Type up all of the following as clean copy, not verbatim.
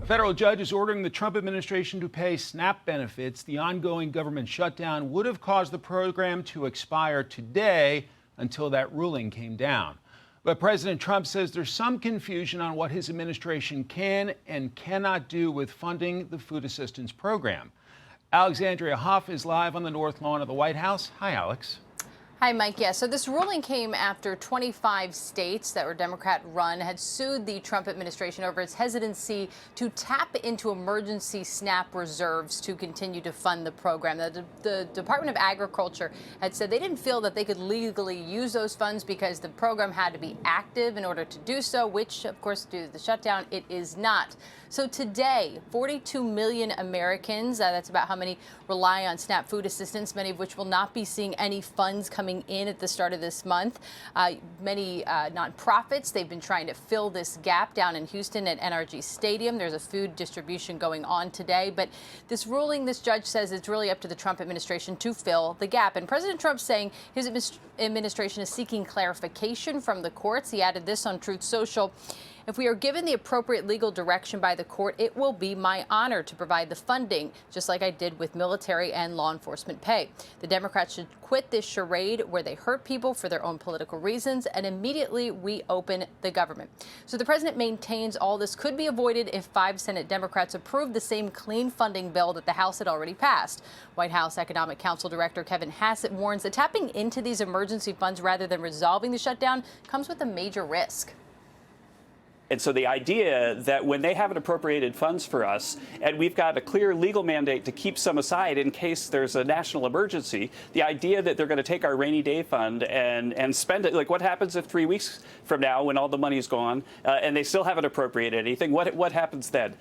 federal judge is ordering the Trump administration to pay SNAP benefits. The ongoing government shutdown would have caused the program to expire today until that ruling came down. But President Trump says there's some confusion on what his administration can and cannot do with funding the food assistance program. Alexandria Hoff is live on the North Lawn of the White House. Hi, Alex. Hi, Mike. Yeah, so this ruling came after 25 states that were Democrat-run had sued the Trump administration over its hesitancy to tap into emergency SNAP reserves to continue to fund the program. The Department of Agriculture had said they didn't feel that they could legally use those funds because the program had to be active in order to do so, which, of course, due to the shutdown, it is not. So today, 42 million Americans, that's about how many rely on SNAP food assistance, many of which will not be seeing any funds coming in at the start of this month. Many nonprofits, they've been trying to fill this gap down in Houston at NRG Stadium. There's a food distribution going on today. But this ruling, this judge says it's really up to the Trump administration to fill the gap. And President Trump's saying his administration is seeking clarification from the courts. He added this on Truth Social. If we are given the appropriate legal direction by the court, it will be my honor to provide the funding, just like I did with military and law enforcement pay. The Democrats should quit this charade where they hurt people for their own political reasons and immediately reopen the government. So the president maintains all this could be avoided if 5 Senate Democrats approve the same clean funding bill that the House had already passed. White House Economic Council Director Kevin Hassett warns that tapping into these emergency funds rather than resolving the shutdown comes with a major risk. And so the idea that when they haven't appropriated funds for us, and we've got a clear legal mandate to keep some aside in case there's a national emergency, the idea that they're going to take our rainy day fund and spend it, like what happens if 3 weeks from now when all the money's gone and they still haven't appropriated anything, what happens then?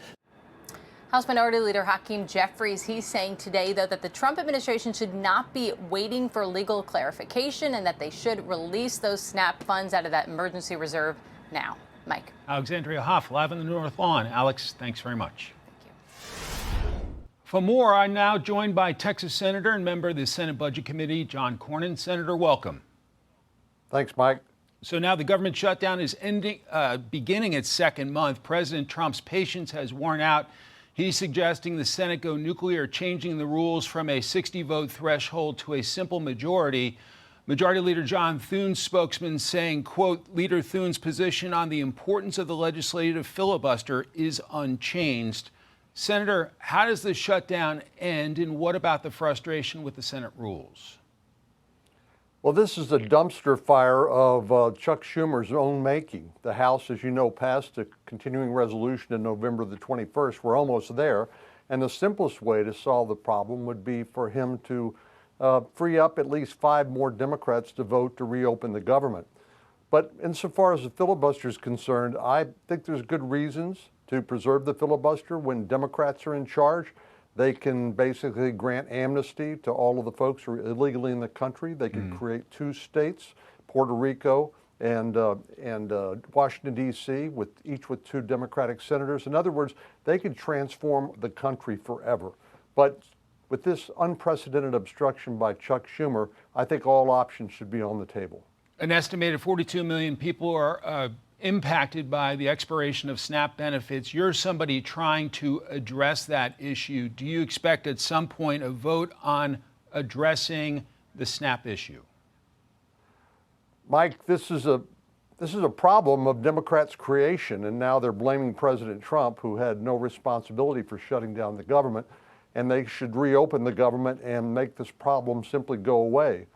House Minority Leader Hakeem Jeffries, he's saying today, though, that the Trump administration should not be waiting for legal clarification and that they should release those SNAP funds out of that emergency reserve now. Mike. Alexandria Hoff, live on the North Lawn. Alex, thanks very much. Thank you. For more, I'm now joined by Texas Senator and member of the Senate Budget Committee, John Cornyn. Senator, welcome. Thanks, Mike. So now the government shutdown is beginning its second month. President Trump's patience has worn out. He's suggesting the Senate go nuclear, changing the rules from a 60-vote threshold to a simple majority. Majority Leader John Thune's spokesman saying, quote, Leader Thune's position on the importance of the legislative filibuster is unchanged. Senator, how does the shutdown end, and what about the frustration with the Senate rules? Well, this is a dumpster fire of Chuck Schumer's own making. The House, as you know, passed a continuing resolution in November the 21st. We're almost there. And the simplest way to solve the problem would be for him to free up at least 5 more Democrats to vote to reopen the government. But insofar as the filibuster is concerned, I think there's good reasons to preserve the filibuster. When Democrats are in charge, they can basically grant amnesty to all of the folks who are illegally in the country. They can create 2 states, Puerto Rico and Washington, D.C., each with 2 Democratic senators. In other words, they could transform the country forever. But with this unprecedented obstruction by Chuck Schumer, I think all options should be on the table. An estimated 42 million people are impacted by the expiration of SNAP benefits. You're somebody trying to address that issue. Do you expect at some point a vote on addressing the SNAP issue? Mike, this is a problem of Democrats' creation, and now they're blaming President Trump, who had no responsibility for shutting down the government. And they should reopen the government and make this problem simply go away.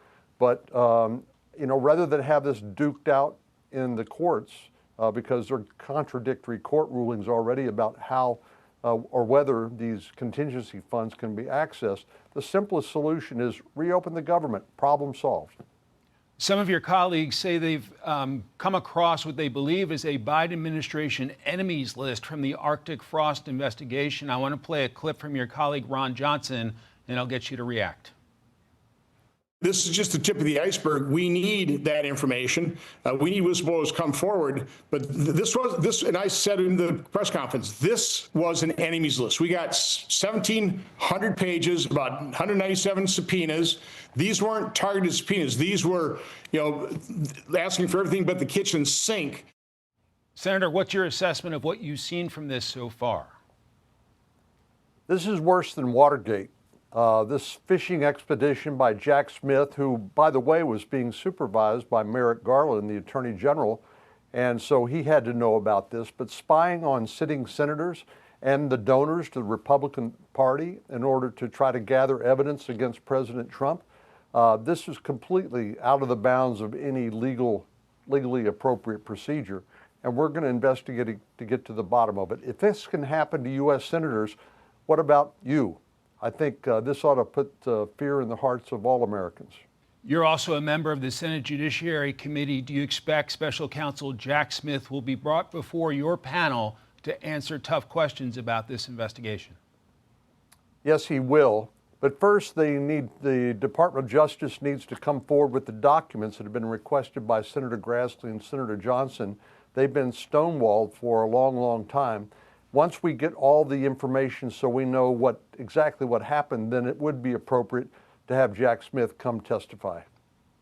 But, rather than have this duked out in the courts, because there are contradictory court rulings already about how or whether these contingency funds can be accessed, the simplest solution is reopen the government, problem solved. Some of your colleagues say they've come across what they believe is a Biden administration enemies list from the Arctic frost investigation. I want to play a clip from your colleague, Ron Johnson, and I'll get you to react. This is just the tip of the iceberg. We need that information. We need whistleblowers to come forward. But this, and I said in the press conference, this was an enemies list. We got 1,700 pages, about 197 subpoenas. These weren't targeted subpoenas. These were, asking for everything but the kitchen sink. Senator, what's your assessment of what you've seen from this so far? This is worse than Watergate. This fishing expedition by Jack Smith, who, by the way, was being supervised by Merrick Garland, the Attorney General, and so he had to know about this, but spying on sitting senators and the donors to the Republican Party in order to try to gather evidence against President Trump, this is completely out of the bounds of any legally appropriate procedure, and we're going to investigate it to get to the bottom of it. If this can happen to U.S. senators, what about you? I think this ought to put fear in the hearts of all Americans. You're also a member of the Senate Judiciary Committee. Do you expect Special Counsel Jack Smith will be brought before your panel to answer tough questions about this investigation? Yes, he will. But first, the Department of Justice needs to come forward with the documents that have been requested by Senator Grassley and Senator Johnson. They've been stonewalled for a long, long time. Once we get all the information so we know exactly what happened, then it would be appropriate to have Jack Smith come testify.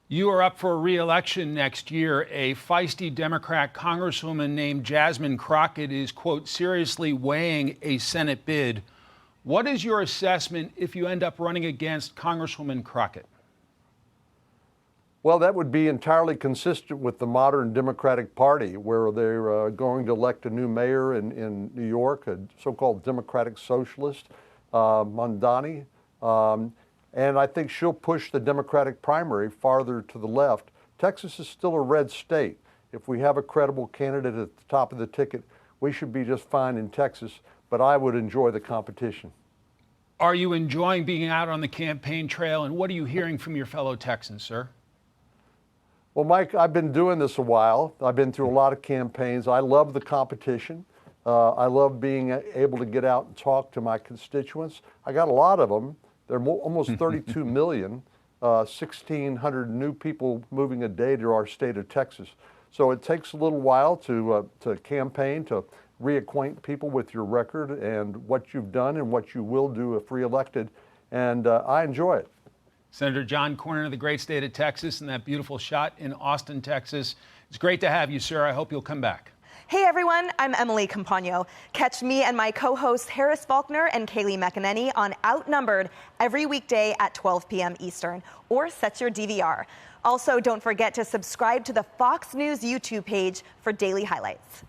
You are up for re-election next year. A feisty Democrat congresswoman named Jasmine Crockett is, quote, seriously weighing a Senate bid. What is your assessment if you end up running against Congresswoman Crockett? Well, that would be entirely consistent with the modern Democratic Party, where they're going to elect a new mayor in New York, a so-called Democratic Socialist, Mondani. And I think she'll push the Democratic primary farther to the left. Texas is still a red state. If we have a credible candidate at the top of the ticket, we should be just fine in Texas, but I would enjoy the competition. Are you enjoying being out on the campaign trail, and what are you hearing from your fellow Texans, sir? Well, Mike, I've been doing this a while. I've been through a lot of campaigns. I love the competition. I love being able to get out and talk to my constituents. I got a lot of them. There are almost 32 million, 1,600 new people moving a day to our state of Texas. So it takes a little while to campaign, to reacquaint people with your record and what you've done and what you will do if reelected. And I enjoy it. Senator John Cornyn of the great state of Texas and that beautiful shot in Austin, Texas. It's great to have you, sir. I hope you'll come back. Hey everyone, I'm Emily Campagno. Catch me and my co-hosts Harris Faulkner and Kaylee McEnany on Outnumbered every weekday at 12 p.m. Eastern, or set your DVR. Also, don't forget to subscribe to the Fox News YouTube page for daily highlights.